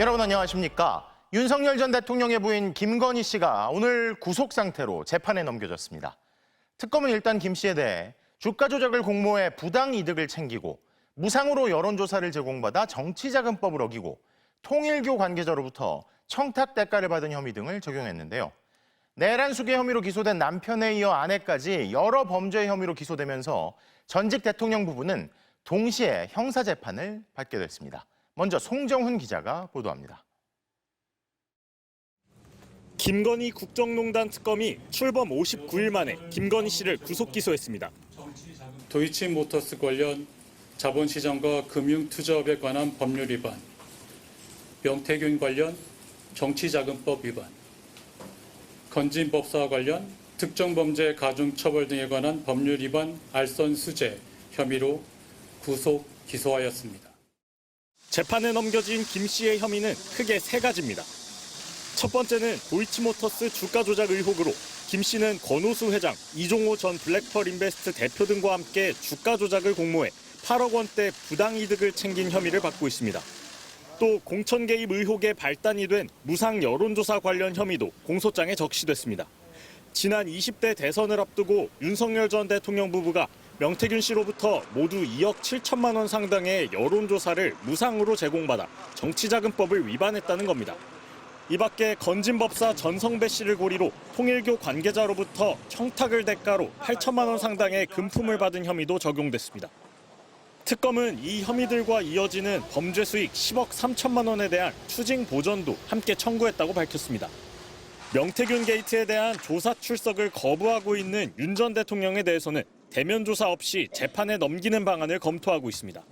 여러분 안녕하십니까? 윤석열 전 대통령의 부인 김건희 씨가 오늘 구속 상태로 재판에 넘겨졌습니다. 특검은 일단 김 씨에 대해 주가 조작을 공모해 부당 이득을 챙기고 무상으로 여론조사를 제공받아 정치자금법을 어기고 통일교 관계자로부터 청탁 대가를 받은 혐의 등을 적용했는데요. 내란 수괴 혐의로 기소된 남편에 이어 아내까지 여러 범죄 혐의로 기소되면서 전직 대통령 부부는 동시에 형사재판을 받게 됐습니다. 먼저 송정훈 기자가 보도합니다. 김건희 국정농단 특검이 출범 59일 만에 김건희 씨를 구속 기소했습니다. 도이치모터스 관련 자본시장과 금융투자업에 관한 법률 위반, 명태균 관련 정치자금법 위반, 건진법사와 관련 특정범죄 가중처벌 등에 관한 법률 위반 알선수재 혐의로 구속 기소하였습니다. 재판에 넘겨진 김 씨의 혐의는 크게 세 가지입니다. 첫 번째는 도이치모터스 주가 조작 의혹으로 김 씨는 권오수 회장, 이종호 전 블랙펄 인베스트 대표 등과 함께 주가 조작을 공모해 8억 원대 부당 이득을 챙긴 혐의를 받고 있습니다. 또 공천 개입 의혹에 발단이 된 무상 여론조사 관련 혐의도 공소장에 적시됐습니다. 지난 20대 대선을 앞두고 윤석열 전 대통령 부부가 명태균 씨로부터 모두 2억 7천만 원 상당의 여론조사를 무상으로 제공받아 정치자금법을 위반했다는 겁니다. 이 밖에 건진법사 전성배 씨를 고리로 통일교 관계자로부터 청탁을 대가로 8천만 원 상당의 금품을 받은 혐의도 적용됐습니다. 특검은 이 혐의들과 이어지는 범죄 수익 10억 3천만 원에 대한 추징 보전도 함께 청구했다고 밝혔습니다. 명태균 게이트에 대한 조사 출석을 거부하고 있는 윤 전 대통령에 대해서는 대면 조사 없이 재판에 넘기는 방안을 검토하고 있습니다.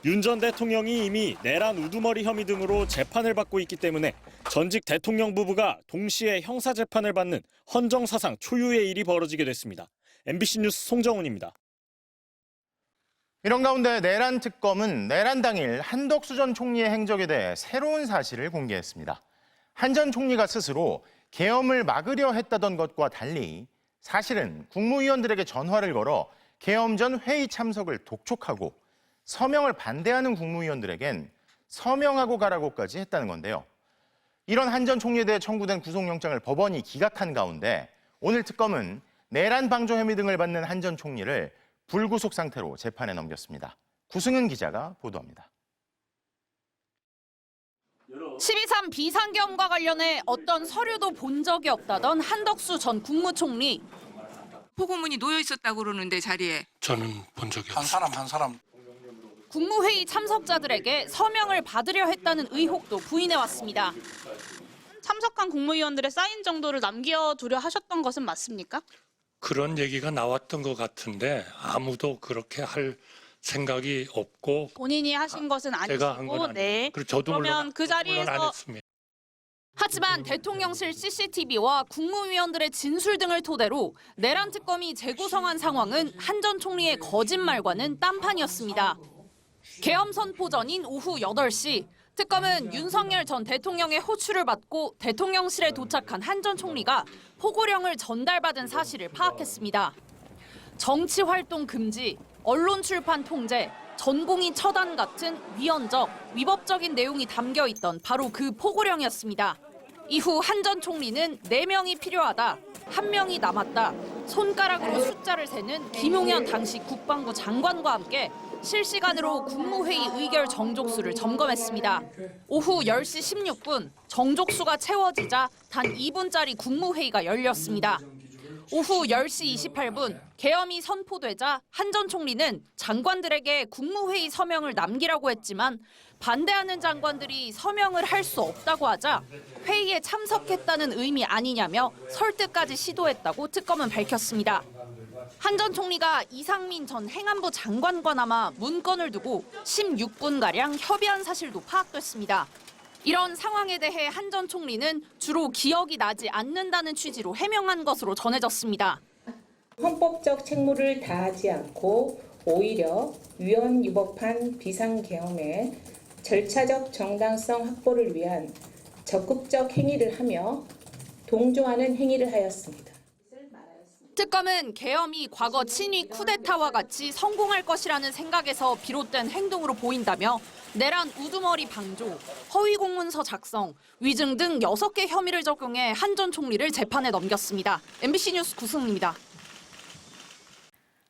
윤 전 대통령이 이미 내란 우두머리 혐의 등으로 재판을 받고 있기 때문에 전직 대통령 부부가 동시에 형사재판을 받는 헌정사상 초유의 일이 벌어지게 됐습니다. MBC 뉴스 송정훈입니다. 이런 가운데 내란 특검은 내란 당일 한덕수 전 총리의 행적에 대해 새로운 사실을 공개했습니다. 한 전 총리가 스스로 계엄을 막으려 했다던 것과 달리 사실은 국무위원들에게 전화를 걸어 계엄 전 회의 참석을 독촉하고 서명을 반대하는 국무위원들에겐 서명하고 가라고까지 했다는 건데요. 이런 한 전 총리에 대해 청구된 구속영장을 법원이 기각한 가운데 오늘 특검은 내란 방조 혐의 등을 받는 한 전 총리를 불구속 상태로 재판에 넘겼습니다. 구승은 기자가 보도합니다. 12.3 비상계엄과 관련해 어떤 서류도 본 적이 없다던 한덕수 전 국무총리. 보고문이 놓여 있었다고 그러는데 자리에. 저는 본 적이 없어요. 한 사람. 국무회의 참석자들에게 서명을 받으려 했다는 의혹도 부인해왔습니다. 참석한 국무위원들의 사인 정도를 남겨두려 하셨던 것은 맞습니까? 그런 얘기가 나왔던 것 같은데 아무도 그렇게 할 생각이 없고 본인이 하신 것은 제가 한 건 아니시고, 아니고 네. 그리고 저도 그러면 그 물론 안 자리에서 했습니다. 하지만 대통령실 CCTV와 국무위원들의 진술 등을 토대로 내란 특검이 재구성한 상황은 한 전 총리의 거짓말과는 딴판이었습니다. 계엄 선포 전인 오후 8시, 특검은 윤석열 전 대통령의 호출을 받고 대통령실에 도착한 한 전 총리가 포고령을 전달받은 사실을 파악했습니다. 정치 활동 금지, 언론 출판 통제, 전공의 처단 같은 위헌적, 위법적인 내용이 담겨 있던 바로 그 포고령이었습니다. 이후 한 전 총리는 4명이 필요하다, 1명이 남았다, 손가락으로 숫자를 세는 김용현 당시 국방부 장관과 함께 실시간으로 국무회의 의결 정족수를 점검했습니다. 오후 10시 16분, 정족수가 채워지자 단 2분짜리 국무회의가 열렸습니다. 오후 10시 28분, 계엄이 선포되자 한 전 총리는 장관들에게 국무회의 서명을 남기라고 했지만 반대하는 장관들이 서명을 할 수 없다고 하자 회의에 참석했다는 의미 아니냐며 설득까지 시도했다고 특검은 밝혔습니다. 한 전 총리가 이상민 전 행안부 장관과 남아 문건을 두고 16분가량 협의한 사실도 파악됐습니다. 이런 상황에 대해 한 전 총리는 주로 기억이 나지 않는다는 취지로 해명한 것으로 전해졌습니다. 헌법적 책무를 다하지 않고 오히려 위헌위법한 비상계엄의 절차적 정당성 확보를 위한 적극적 행위를 하며 동조하는 행위를 하였습니다. 특검은 계엄이 과거 친위 쿠데타와 같이 성공할 것이라는 생각에서 비롯된 행동으로 보인다며 내란 우두머리 방조, 허위 공문서 작성, 위증 등 6개 혐의를 적용해 한 전 총리를 재판에 넘겼습니다. MBC 뉴스 구승입니다.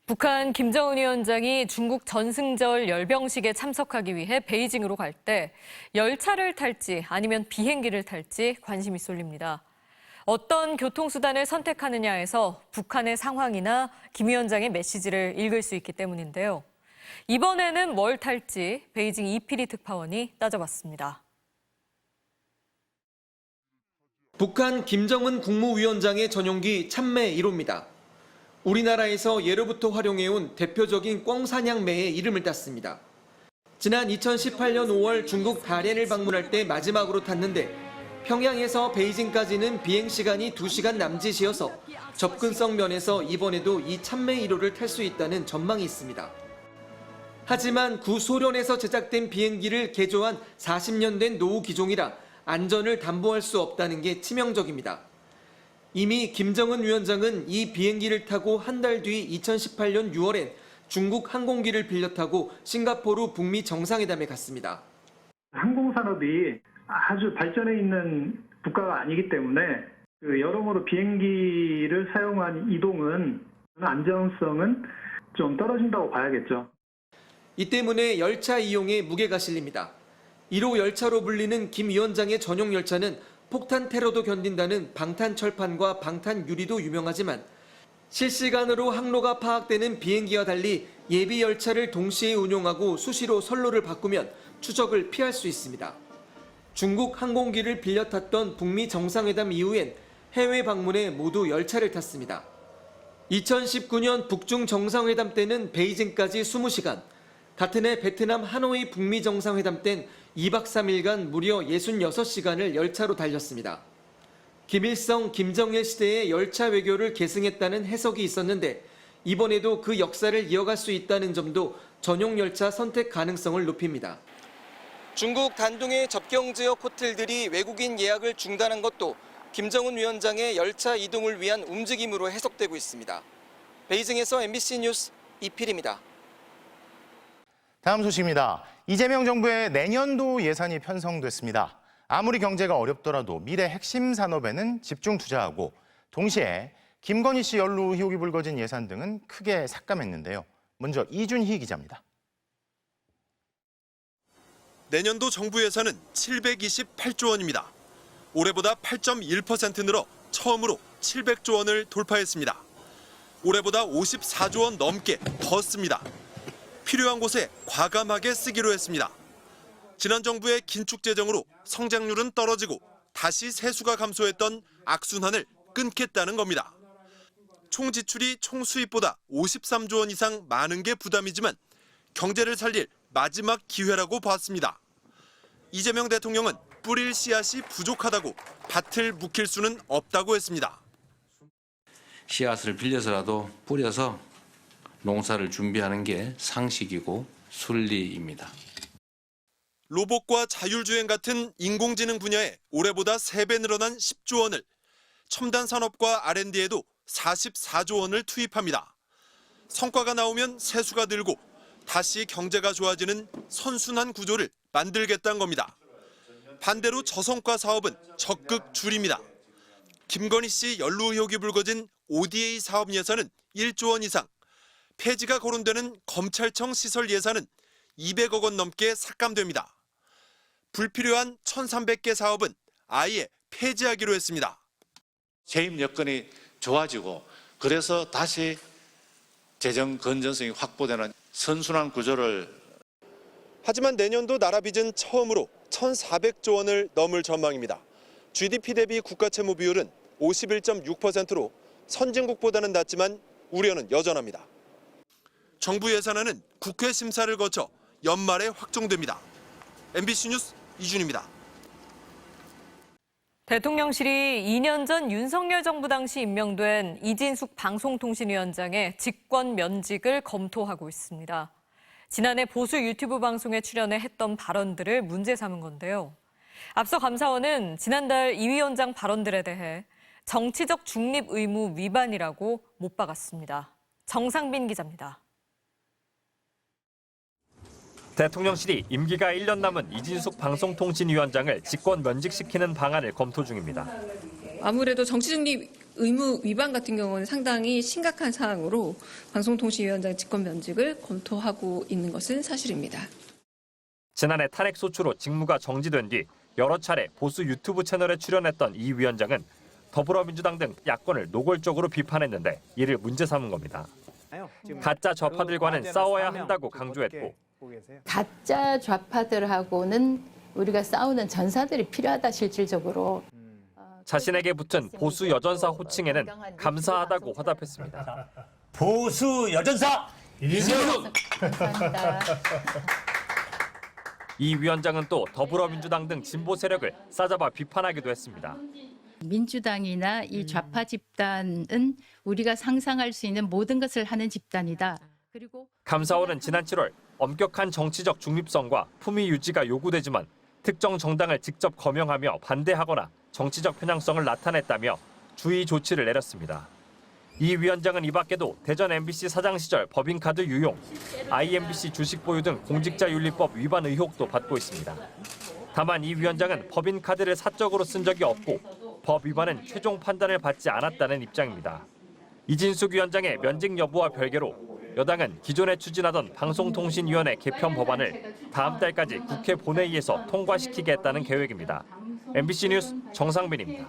북한 김정은 위원장이 중국 전승절 열병식에 참석하기 위해 베이징으로 갈 때 열차를 탈지 아니면 비행기를 탈지 관심이 쏠립니다. 어떤 교통수단을 선택하느냐에서 북한의 상황이나 김 위원장의 메시지를 읽을 수 있기 때문인데요. 이번에는 뭘 탈지 베이징 이필희 특파원이 따져봤습니다. 북한 김정은 국무위원장의 전용기 참매 1호입니다. 우리나라에서 예로부터 활용해온 대표적인 꿩사냥매의 이름을 땄습니다. 지난 2018년 5월 중국 다롄을 방문할 때 마지막으로 탔는데 평양에서 베이징까지는 비행시간이 2시간 남짓이어서 접근성 면에서 이번에도 이 참매 1호를 탈 수 있다는 전망이 있습니다. 하지만 구소련에서 제작된 비행기를 개조한 40년 된 노후 기종이라 안전을 담보할 수 없다는 게 치명적입니다. 이미 김정은 위원장은 이 비행기를 타고 한 달 뒤 2018년 6월엔 중국 항공기를 빌려 타고 싱가포르 북미 정상회담에 갔습니다. 항공산업이 아주 발전해 있는 국가가 아니기 때문에 여러모로 비행기를 사용한 이동은 안정성은 좀 떨어진다고 봐야겠죠. 이 때문에 열차 이용에 무게가 실립니다. 1호 열차로 불리는 김 위원장의 전용 열차는 폭탄 테러도 견딘다는 방탄 철판과 방탄 유리도 유명하지만 실시간으로 항로가 파악되는 비행기와 달리 예비 열차를 동시에 운용하고 수시로 선로를 바꾸면 추적을 피할 수 있습니다. 중국 항공기를 빌려 탔던 북미 정상회담 이후엔 해외 방문에 모두 열차를 탔습니다. 2019년 북중 정상회담 때는 베이징까지 20시간, 같은 해 베트남 하노이 북미 정상회담 땐 2박 3일간 무려 66시간을 열차로 달렸습니다. 김일성, 김정일 시대의 열차 외교를 계승했다는 해석이 있었는데 이번에도 그 역사를 이어갈 수 있다는 점도 전용 열차 선택 가능성을 높입니다. 중국 단둥의 접경 지역 호텔들이 외국인 예약을 중단한 것도 김정은 위원장의 열차 이동을 위한 움직임으로 해석되고 있습니다. 베이징에서 MBC 뉴스 이필입니다. 다음 소식입니다. 이재명 정부의 내년도 예산이 편성됐습니다. 아무리 경제가 어렵더라도 미래 핵심 산업에는 집중 투자하고 동시에 김건희 씨 연루 의혹이 불거진 예산 등은 크게 삭감했는데요. 먼저 이준희 기자입니다. 내년도 정부 예산은 728조 원입니다. 올해보다 8.1% 늘어 처음으로 700조 원을 돌파했습니다. 올해보다 54조 원 넘게 더 씁니다. 필요한 곳에 과감하게 쓰기로 했습니다. 지난 정부의 긴축 재정으로 성장률은 떨어지고 다시 세수가 감소했던 악순환을 끊겠다는 겁니다. 총 지출이 총 수입보다 53조 원 이상 많은 게 부담이지만 경제를 살릴 마지막 기회라고 봤습니다. 이재명 대통령은 뿌릴 씨앗이 부족하다고 밭을 묵힐 수는 없다고 했습니다. 씨앗을 빌려서라도 뿌려서 농사를 준비하는 게 상식이고 순리입니다. 로봇과 자율주행 같은 인공지능 분야에 올해보다 3배 늘어난 10조 원을, 첨단 산업과 R&D에도 44조 원을 투입합니다. 성과가 나오면 세수가 늘고 다시 경제가 좋아지는 선순환 구조를 만들겠다는 겁니다. 반대로 저성과 사업은 적극 줄입니다. 김건희 씨 연루 의혹이 불거진 ODA 사업 예산은 1조 원 이상, 폐지가 거론되는 검찰청 시설 예산은 200억 원 넘게 삭감됩니다. 불필요한 1,300개 사업은 아예 폐지하기로 했습니다. 세입 여건이 좋아지고 그래서 다시 재정 건전성이 확보되는 선순환 구조를. 하지만 내년도 나라 빚은 처음으로 1,400조 원을 넘을 전망입니다. GDP 대비 국가 채무 비율은 51.6%로 선진국보다는 낮지만 우려는 여전합니다. 정부 예산안은 국회 심사를 거쳐 연말에 확정됩니다. MBC 뉴스 이준입니다. 대통령실이 2년 전 윤석열 정부 당시 임명된 이진숙 방송통신위원장의 직권 면직을 검토하고 있습니다. 지난해 보수 유튜브 방송에 출연해 했던 발언들을 문제 삼은 건데요. 앞서 감사원은 지난달 이 위원장 발언들에 대해 정치적 중립 의무 위반이라고 못 박았습니다. 정상빈 기자입니다. 대통령실이 임기가 1년 남은 이진숙 방송통신위원장을 직권 면직시키는 방안을 검토 중입니다. 아무래도 정치중립 의무 위반 같은 경우는 상당히 심각한 사항으로 방송통신위원장 직권 면직을 검토하고 있는 것은 사실입니다. 지난해 탄핵 소추로 직무가 정지된 뒤 여러 차례 보수 유튜브 채널에 출연했던 이 위원장은 더불어민주당 등 야권을 노골적으로 비판했는데 이를 문제 삼은 겁니다. 가짜 좌파들과는 싸워야 한다고 강조했고 가짜 좌파들하고는 우리가 싸우는 전사들이 필요하다 실질적으로. 자신에게 붙은 보수 여전사 호칭에는 감사하다고 화답했습니다. 보수 여전사 이재명! 감사합니다. 이 위원장은 또 더불어민주당 등 진보 세력을 싸잡아 비판하기도 했습니다. 민주당이나 이 좌파 집단은 우리가 상상할 수 있는 모든 것을 하는 집단이다. 그리고 감사원은 지난 7월 엄격한 정치적 중립성과 품위 유지가 요구되지만 특정 정당을 직접 거명하며 반대하거나 정치적 편향성을 나타냈다며 주의 조치를 내렸습니다. 이 위원장은 이 밖에도 대전 MBC 사장 시절 법인카드 유용, IMBC 주식 보유 등 공직자윤리법 위반 의혹도 받고 있습니다. 다만 이 위원장은 법인카드를 사적으로 쓴 적이 없고 법 위반은 최종 판단을 받지 않았다는 입장입니다. 이진숙 위원장의 면직 여부와 별개로 여당은 기존에 추진하던 방송통신위원회 개편 법안을 다음 달까지 국회 본회의에서 통과시키겠다는 계획입니다. MBC 뉴스 정상빈입니다.